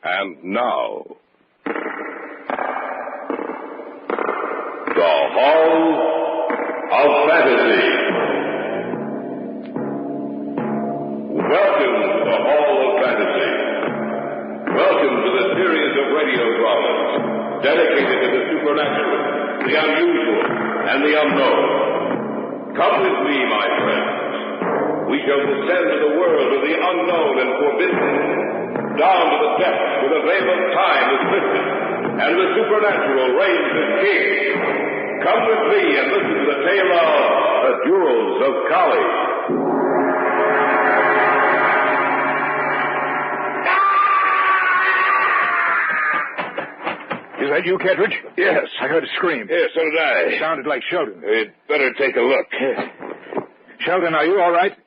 And now, the Hall of Fantasy. Welcome to the Hall of Fantasy. Welcome to the series of radio dramas dedicated to the supernatural, the unusual, and the unknown. Come with me, my friends. We shall descend to the world of the unknown and forbidden, down to the depths where the veil of time is lifted, and the supernatural reigns as king. Come with me and listen to the tale of the Jewels of Kali. Is that you, Kettridge? Yes. I heard a scream. Yes, so did I. It sounded like Sheldon. You'd better take a look. Sheldon, are you all right?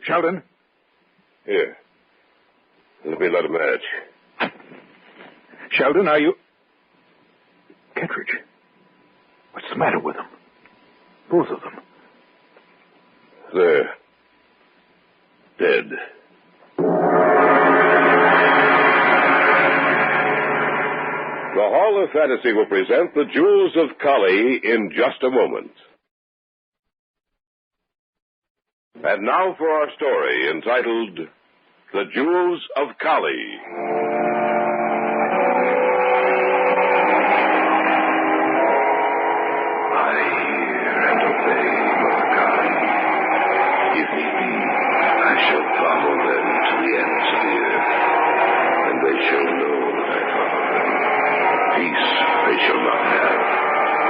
Sheldon? Here. Let me light a match. Sheldon, are you... Kettridge. What's the matter with them? Both of them. They're dead. The Hall of Fantasy will present the Jewels of Kali in just a moment. And now for our story entitled The Jewels of Kali. I hear and obey, Mother Kali. If need be, I shall follow them to the ends of the earth, and they shall know that I follow them. Peace they shall not have,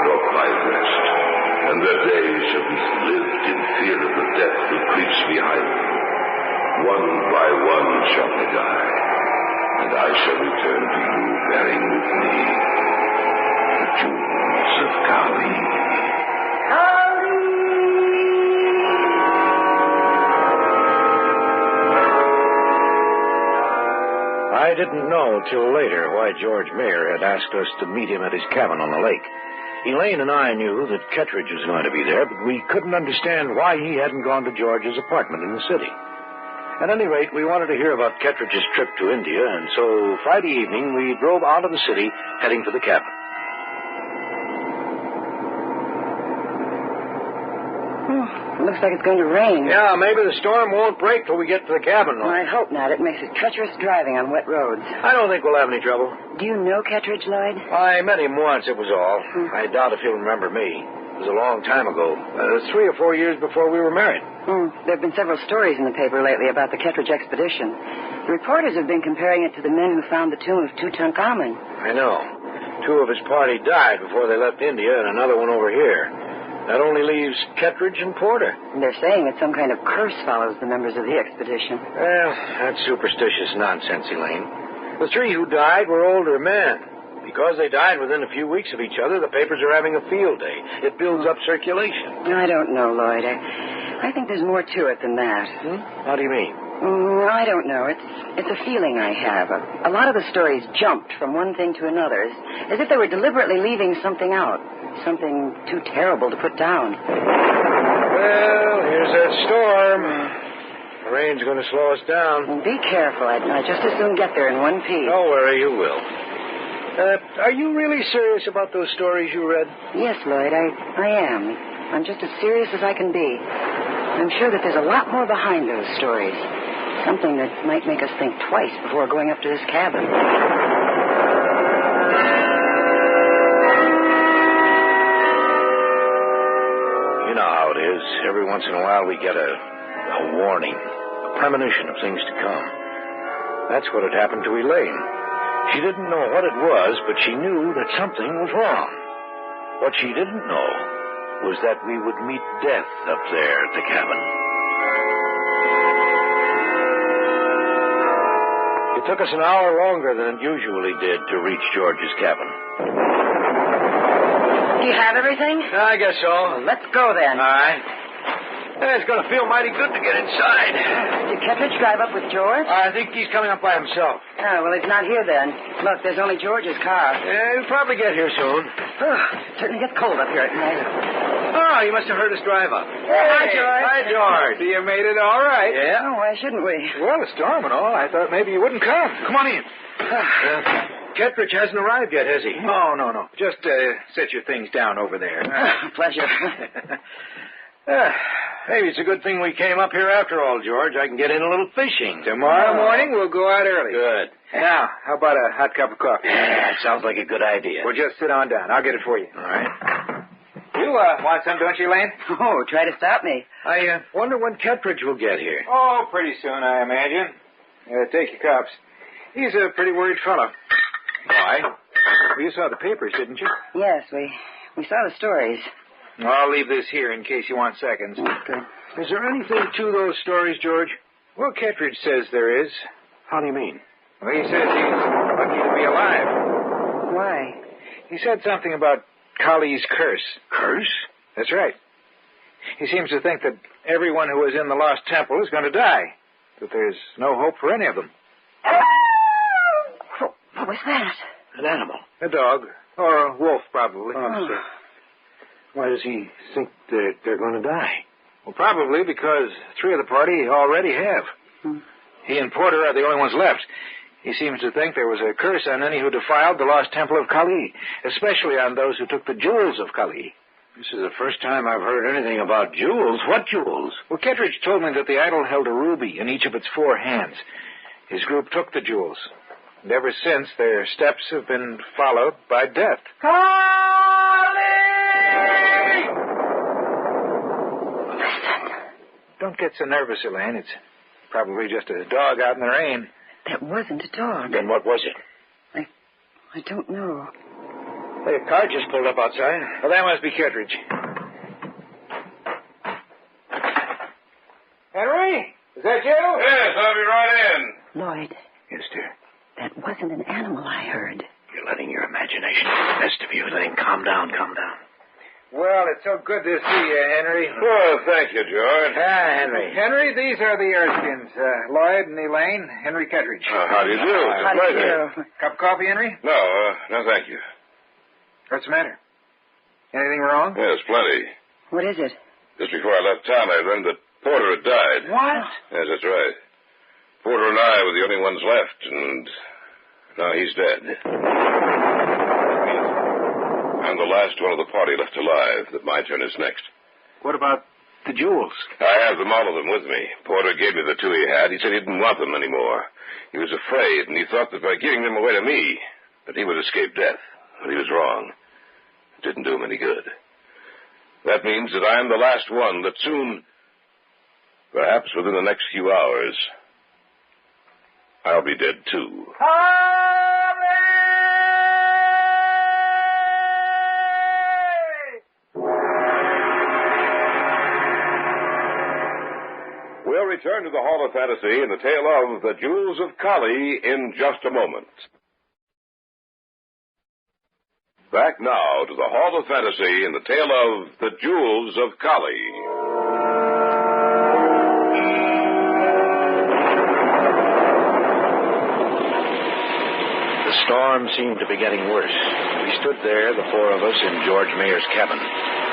nor quiet rest, and their days shall be lived in fear of the death that creeps behind them. One by one shall they die, and I shall return to you bearing with me the Jewels of Kali. I didn't know till later why George Mayer had asked us to meet him at his cabin on the lake. Elaine and I knew that Kettridge was going to be there, but we couldn't understand why he hadn't gone to George's apartment in the city. At any rate, we wanted to hear about Kettridge's trip to India, and so Friday evening we drove out of the city, heading for the cabin. Looks like it's going to rain. Yeah, maybe the storm won't break till we get to the cabin. Well, I hope not. It makes it treacherous driving on wet roads. I don't think we'll have any trouble. Do you know Kettridge, Lloyd? I met him once, it was all. I doubt if he'll remember me. It was a long time ago. 3 or 4 years before we were married. There have been several stories in the paper lately about the Kettridge expedition. The reporters have been comparing it to the men who found the tomb of Tutankhamun. I know. 2 of his party died before they left India, and another one over here. That only leaves Kettridge and Porter. They're saying that some kind of curse follows the members of the expedition. Well, that's superstitious nonsense, Elaine. The 3 who died were older men. Because they died within a few weeks of each other, the papers are having a field day. It builds up circulation. I don't know, Lloyd. I think there's more to it than that. How do you mean? I don't know. It's a feeling I have. A lot of the stories jumped from one thing to another, as if they were deliberately leaving something out. Something too terrible to put down. Well, here's that storm. The rain's going to slow us down. Be careful. I'd just as soon get there in one piece. Don't worry, you will. Are you really serious about those stories you read? Yes, Lloyd, I am. I'm just as serious as I can be. I'm sure that there's a lot more behind those stories. Something that might make us think twice before going up to this cabin. You know how it is. Every once in a while we get a warning, a premonition of things to come. That's what had happened to Elaine. She didn't know what it was, but she knew that something was wrong. What she didn't know was that we would meet death up there at the cabin. It took us an hour longer than it usually did to reach George's cabin. Do you have everything? I guess so. Well, let's go then. All right. It's going to feel mighty good to get inside. Did Kettridge drive up with George? I think he's coming up by himself. Oh, well, he's not here then. Look, there's only George's car. Yeah, he'll probably get here soon. It certainly gets cold up here at night. Oh, you must have heard us drive up. Hi, George. Hi, George. You made it all right. Yeah? Oh, why shouldn't we? Well, a storm and all. I thought maybe you wouldn't come. Come on in. Kettridge hasn't arrived yet, has he? No. Just set your things down over there. Pleasure. Maybe it's a good thing we came up here after all, George. I can get in a little fishing. Tomorrow morning, we'll go out early. Good. Now, how about a hot cup of coffee? Yeah, sounds like a good idea. Well, just sit on down. I'll get it for you. All right. You want some, don't you, Lane? Oh, try to stop me. I wonder when Kettridge will get here. Oh, pretty soon, I imagine. Take your cups. He's a pretty worried fellow. Why? Well, you saw the papers, didn't you? Yes, we saw the stories. Well, I'll leave this here in case you want seconds. Good. Is there anything to those stories, George? Well, Kettridge says there is. How do you mean? Well, he says he's lucky to be alive. Why? He said something about Kali's curse. Curse? That's right. He seems to think that everyone who is in the Lost Temple is going to die. That there's no hope for any of them. What was that? An animal. A dog. Or a wolf, probably. Oh. Why does he think that they're going to die? Well, probably because 3 of the party already have. He and Porter are the only ones left. He seems to think there was a curse on any who defiled the Lost Temple of Kali, especially on those who took the jewels of Kali. This is the first time I've heard anything about jewels. What jewels? Well, Kettridge told me that the idol held a ruby in each of its 4 hands. His group took the jewels. And ever since, their steps have been followed by death. Don't get so nervous, Elaine. It's probably just a dog out in the rain. That wasn't a dog. Then what was it? I don't know. Hey, a car just pulled up outside. Well, that must be Kettridge. Henry? Is that you? Yes, I'll be right in. Lloyd, Yes, dear. that wasn't an animal I heard. You're letting your imagination get the best of you. Then calm down. Well, it's so good to see you, Henry. Well, thank you, George. Henry. Henry, these are the Erskines. Lloyd and Elaine. Henry Kettridge. How do you do? It's a How do you pleasure. do? Cup of coffee, Henry? No, thank you. What's the matter? Anything wrong? Yes, plenty. What is it? Just before I left town, I learned that Porter had died. What? Yes, that's right. Porter and I were the only ones left, and now he's dead. I'm the last one of the party left alive. That my turn is next. What about the jewels? I have them, all of them, with me. Porter gave me the 2 he had. He said he didn't want them anymore. He was afraid, and he thought that by giving them away to me, that he would escape death. But he was wrong. It didn't do him any good. That means that I am the last one, that soon, perhaps within the next few hours, I'll be dead too. We'll return to the Hall of Fantasy and the tale of the Jewels of Kali in just a moment. Back now to the Hall of Fantasy and the tale of the Jewels of Kali. The storm seemed to be getting worse. We stood there, the 4 of us, in George Mayer's cabin.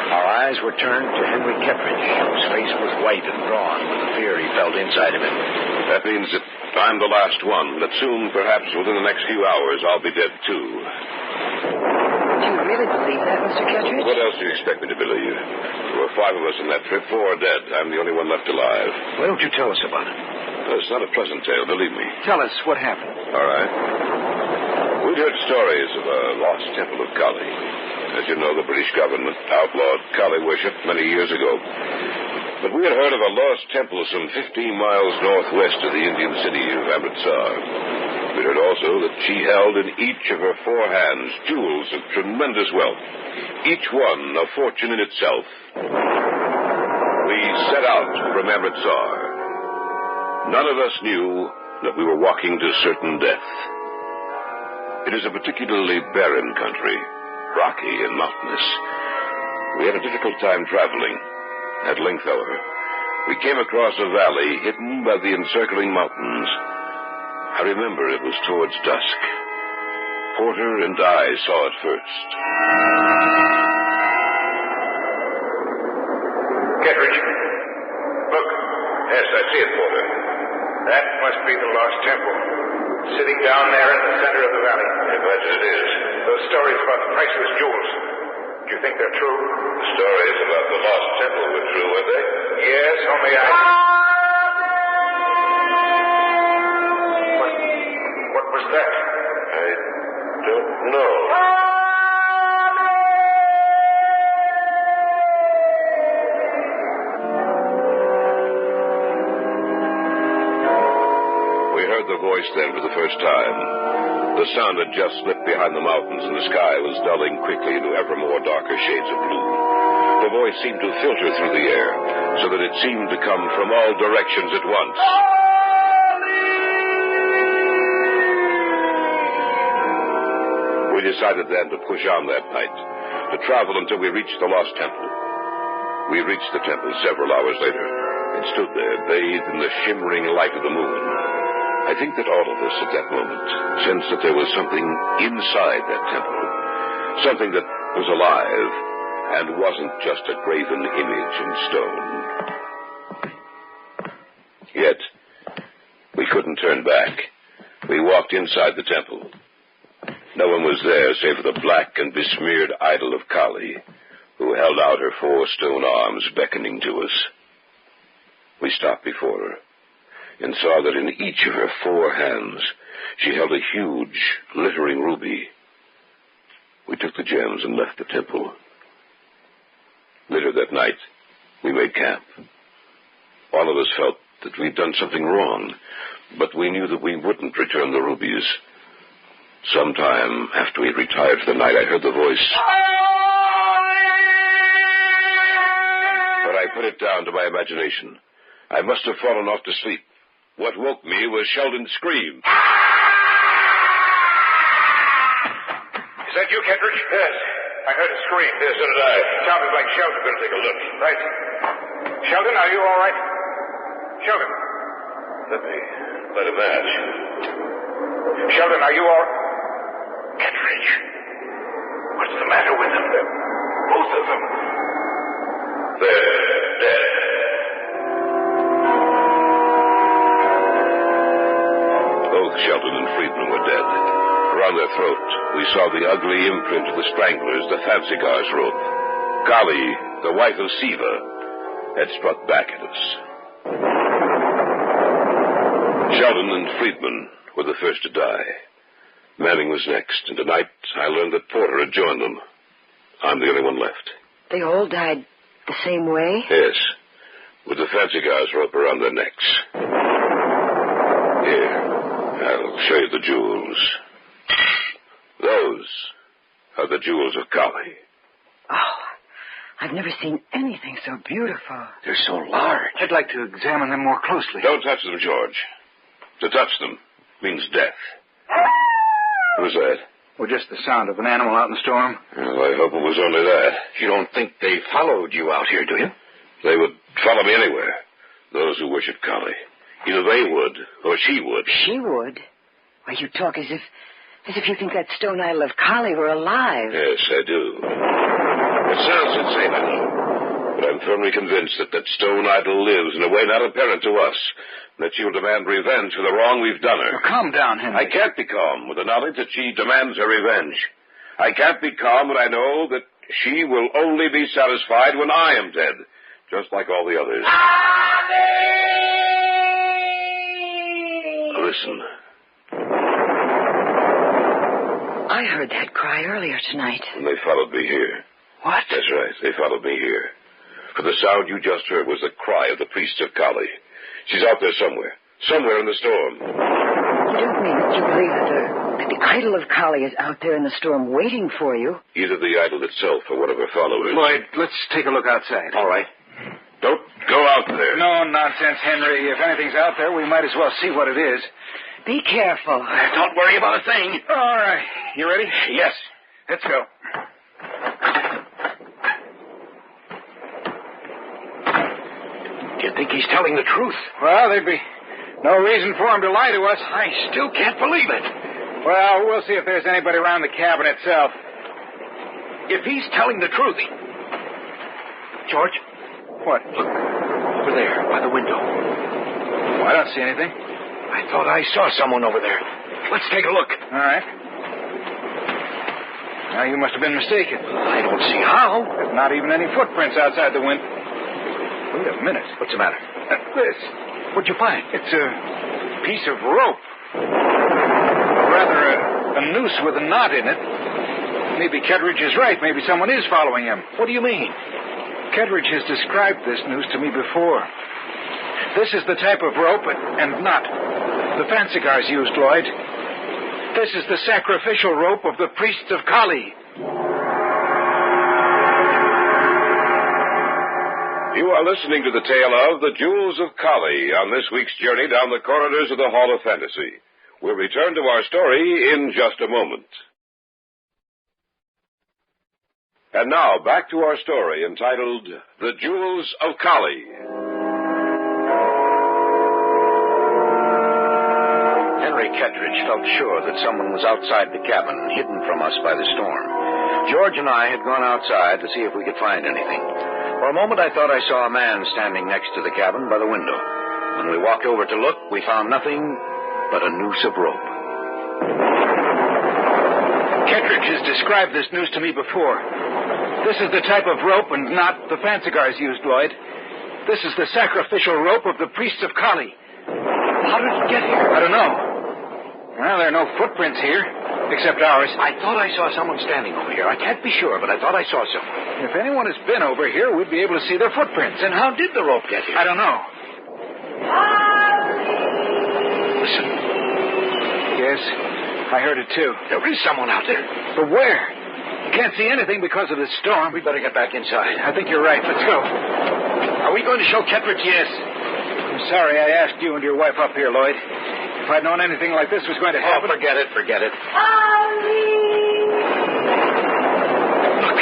Our eyes were turned to Henry Kettridge, whose face was white and drawn with the fear he felt inside of him. That means that I'm the last one, that soon, perhaps within the next few hours, I'll be dead too. Do you really believe that, Mr. Kettridge? What else do you expect me to believe? There were 5 of us in that trip, 4 are dead. I'm the only one left alive. Why don't you tell us about it? It's not a pleasant tale, believe me. Tell us what happened. All right. We'd heard stories of a lost temple of Kali. As you know, the British government outlawed Kali worship many years ago. But we had heard of a lost temple some 15 miles northwest of the Indian city of Amritsar. We heard also that she held in each of her 4 hands jewels of tremendous wealth, each one a fortune in itself. We set out from Amritsar. None of us knew that we were walking to certain death. It is a particularly barren country, rocky and mountainous. We had a difficult time traveling. At length, however, we came across a valley hidden by the encircling mountains. I remember it was towards dusk. Porter and I saw it first. Kettridge. Look. Yes, I see it, Porter. That must be the lost temple. Sitting down there in the center of the valley. I imagine it is. Those stories about the priceless jewels. Do you think they're true? The stories about the lost temple were true, were they? Yes, only I... What was that? I don't know. We heard the voice then for the first time. The sun had just slipped behind the mountains, and the sky was dulling quickly into ever more darker shades of blue. The voice seemed to filter through the air, so that it seemed to come from all directions at once. We decided then to push on that night, to travel until we reached the lost temple. We reached the temple several hours later. It stood there, bathed in the shimmering light of the moon. I think that all of us at that moment sensed that there was something inside that temple, something that was alive and wasn't just a graven image in stone. Yet, we couldn't turn back. We walked inside the temple. No one was there save for the black and besmeared idol of Kali, who held out her 4 stone arms beckoning to us. We stopped before her and saw that in each of her 4 hands she held a huge, glittering ruby. We took the gems and left the temple. Later that night, we made camp. All of us felt that we'd done something wrong, but we knew that we wouldn't return the rubies. Sometime after we retired for the night, I heard the voice. But I put it down to my imagination. I must have fallen off to sleep. What woke me was Sheldon's scream. Is that you, Kettridge? Yes. I heard a scream. Yes, so did I. Sounded like Sheldon. Better take a look. Right. Sheldon, are you all right? Sheldon. Let me light a match. Sheldon, are you all right? Kettridge. What's the matter with them? Both of them. They're dead. Both Sheldon and Friedman were dead. Around their throat, we saw the ugly imprint of the stranglers, the fancy gauze rope. Kali, the wife of Siva, had struck back at us. Sheldon and Friedman were the first to die. Manning was next, and tonight I learned that Porter had joined them. I'm the only one left. They all died the same way? Yes, with the fancy gauze rope around their necks. Here, I'll show you the jewels. Those are the jewels of Kali. Oh, I've never seen anything so beautiful. They're so large. I'd like to examine them more closely. Don't touch them, George. To touch them means death. Who's that? Well, just the sound of an animal out in the storm. Well, I hope it was only that. You don't think they followed you out here, do you? They would follow me anywhere. Those who worship Kali. Either they would, or she would. She would? Why, you talk as if you think that stone idol of Kali were alive. Yes, I do. It sounds insane, I know. But I'm firmly convinced that that stone idol lives in a way not apparent to us. That she'll demand revenge for the wrong we've done her. Well, calm down, Henry. I can't be calm with the knowledge that she demands her revenge. I can't be calm when I know that she will only be satisfied when I am dead, just like all the others. Listen. I heard that cry earlier tonight. And they followed me here. What? That's right. They followed me here. For the sound you just heard was the cry of the priests of Kali. She's out there somewhere. Somewhere in the storm. You don't mean that you believe that the idol of Kali is out there in the storm waiting for you? Either the idol itself or one of her followers. Lloyd, let's take a look outside. All right. Don't go out there. No nonsense, Henry. If anything's out there, we might as well see what it is. Be careful. Don't worry about a thing. All right. You ready? Yes. Let's go. Do you think he's telling the truth? Well, there'd be no reason for him to lie to us. I still can't believe it. Well, we'll see if there's anybody around the cabin itself. If he's telling the truth, George, What? Look, over there, by the window. Oh, I don't see anything. I thought I saw someone over there. Let's take a look. All right. Now, you must have been mistaken. I don't see how. There's not even any footprints outside the window. Wait a minute. What's the matter? This. What'd you find? It's a piece of rope. Rather, a noose with a knot in it. Maybe Kettridge is right. Maybe someone is following him. What do you mean? Kettridge has described this noose to me before. This is the type of rope and knot the Fansigars used, Lloyd. This is the sacrificial rope of the priests of Kali. You are listening to the tale of The Jewels of Kali on this week's journey down the corridors of the Hall of Fantasy. We'll return to our story in just a moment. And now, back to our story entitled The Jewels of Kali. Henry Kettridge felt sure that someone was outside the cabin, hidden from us by the storm. George and I had gone outside to see if we could find anything. For a moment, I thought I saw a man standing next to the cabin by the window. When we walked over to look, we found nothing but a noose of rope. Kettridge has described this noose to me before. This is the type of rope and knot the Fansigars used, Lloyd. This is the sacrificial rope of the priests of Kali. How did it get here? I don't know. Well, there are no footprints here, except ours. I thought I saw someone standing over here. I can't be sure, but I thought I saw someone. If anyone has been over here, we'd be able to see their footprints. Then how did the rope get here? I don't know. Listen. Yes, I heard it too. There is someone out there. But where? You can't see anything because of the storm. We better get back inside. I think you're right. Let's go. Are we going to show Kettridge? Yes. I'm sorry I asked you and your wife up here, Lloyd. If I'd known anything like this was going to happen... Oh, forget it. Look.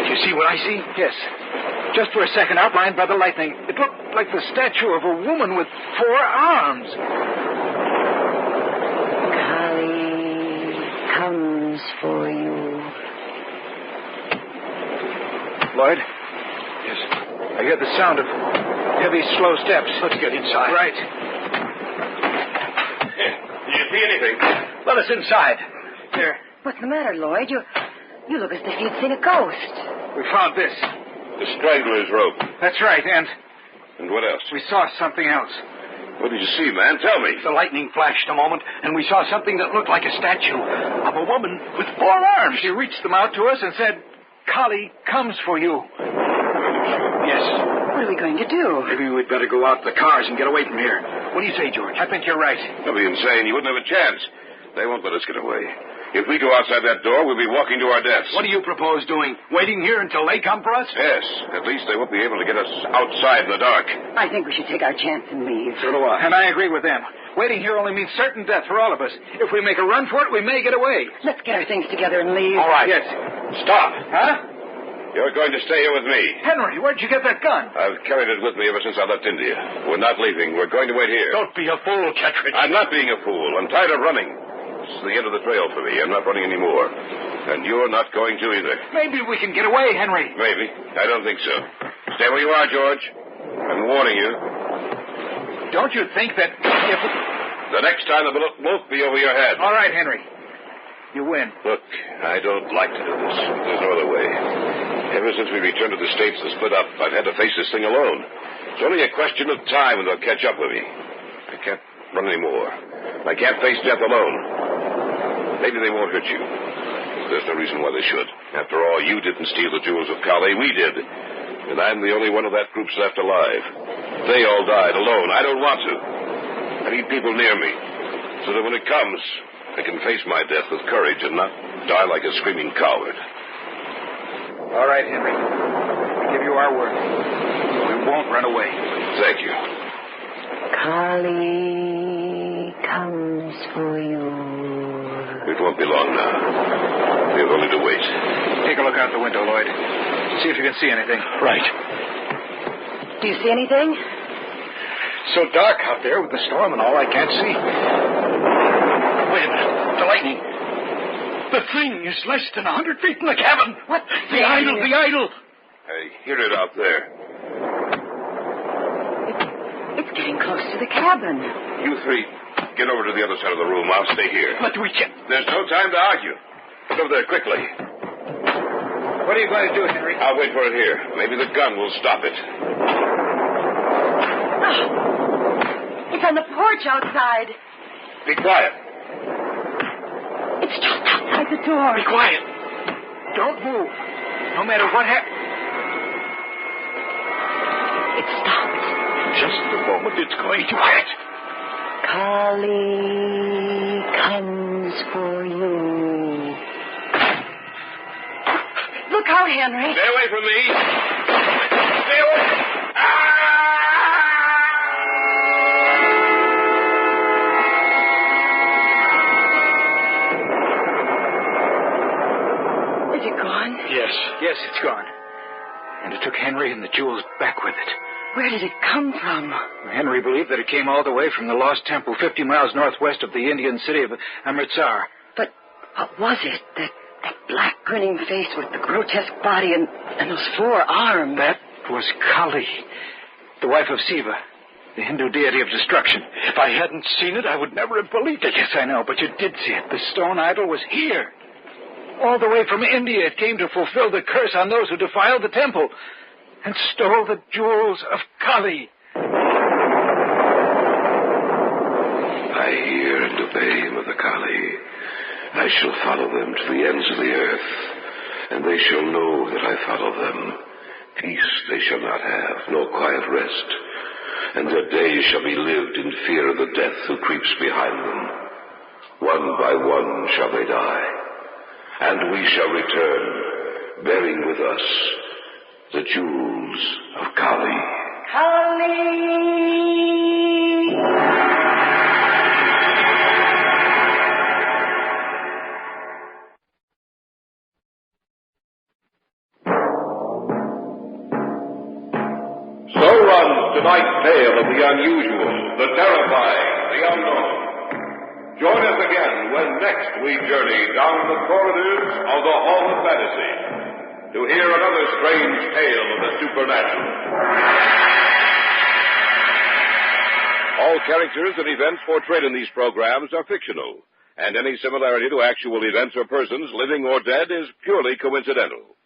Do you see what I see? Yes. Just for a second, outlined by the lightning. It looked like the statue of a woman with 4 arms. Kali comes for you. Lloyd? Yes. I hear the sound of heavy, slow steps. Let's get inside. Right. Do you see anything? Let us inside. Here. What's the matter, Lloyd? You look as if you'd seen a ghost. We found this. The strangler's rope. That's right, and And what else? we saw something else. What did you see, man? Tell me. The lightning flashed a moment, and we saw something that looked like a statue of a woman with 4 arms. She reached them out to us and said, Kali comes for you. Yes. What are we going to do? Maybe we'd better go out to the cars and get away from here. What do you say, George? I think you're right. That'd be insane. You wouldn't have a chance. They won't let us get away. If we go outside that door, we'll be walking to our deaths. What do you propose doing? Waiting here until they come for us? Yes. At least they won't be able to get us outside in the dark. I think we should take our chance and leave. So do I. And I agree with them. Waiting here only means certain death for all of us. If we make a run for it, we may get away. Let's get our things together and leave. All right. Yes. Stop. Huh? You're going to stay here with me. Henry, where'd you get that gun? I've carried it with me ever since I left India. We're not leaving. We're going to wait here. Don't be a fool, Kettridge. I'm not being a fool. I'm tired of running. This is the end of the trail for me. I'm not running anymore. And you're not going to either. Maybe we can get away, Henry. Maybe. I don't think so. Stay where you are, George. I'm warning you. Don't you think that if... The next time the bullet won't be over your head. All right, Henry. You win. Look, I don't like to do this. There's no other way. Ever since we returned to the States and split up, I've had to face this thing alone. It's only a question of time when they'll catch up with me. I can't run anymore. I can't face death alone. Maybe they won't hurt you. There's no reason why they should. After all, you didn't steal the jewels of Kali. We did. And I'm the only one of that group's left alive. They all died alone. I don't want to. I need people near me, so that when it comes, I can face my death with courage and not die like a screaming coward. All right, Henry. We give you our word. We won't run away. Thank you. Kali comes for you. It won't be long now. We have only to wait. Take a look out the window, Lloyd. See if you can see anything. Right. Do you see anything? So dark out there with the storm and all, I can't see. Wait a minute. The lightning. The thing is less than 100 feet from the cabin. What? The idol. I hear it out there. It's getting close to the cabin. You three, get over to the other side of the room. I'll stay here. But we can't. There's no time to argue. Get over there quickly. What are you going to do, Henry? I'll wait for it here. Maybe the gun will stop it. Oh, it's on the porch outside. Be quiet. It's just outside the door. Be quiet. Don't move. No matter what happens. It stopped. Just the moment it's going to quiet. Kali comes for you. Look out, Henry. Stay away from me. Stay away. Is it gone? Yes, it's gone. And it took Henry and the jewels back with it. Where did it come from? Henry believed that it came all the way from the lost temple 50 miles northwest of the Indian city of Amritsar. But what was it? That black grinning face with the grotesque body and those 4 arms. That was Kali, the wife of Shiva, the Hindu deity of destruction. If I hadn't seen it, I would never have believed it. Yes, I know, but you did see it. The stone idol was here. All the way from India, it came to fulfill the curse on those who defiled the temple and stole the jewels of Kali. I hear and obey, Mother Kali. I shall follow them to the ends of the earth, and they shall know that I follow them. Peace they shall not have, nor quiet rest, and their days shall be lived in fear of the death who creeps behind them. One by one shall they die, and we shall return, bearing with us the jewels of Kali. Kali! So runs tonight's tale of the unusual, the terrifying, the unknown. Join us again when next we journey down the corridors of the Hall of Fantasy to hear another strange tale of the supernatural. All characters and events portrayed in these programs are fictional, and any similarity to actual events or persons, living or dead, is purely coincidental.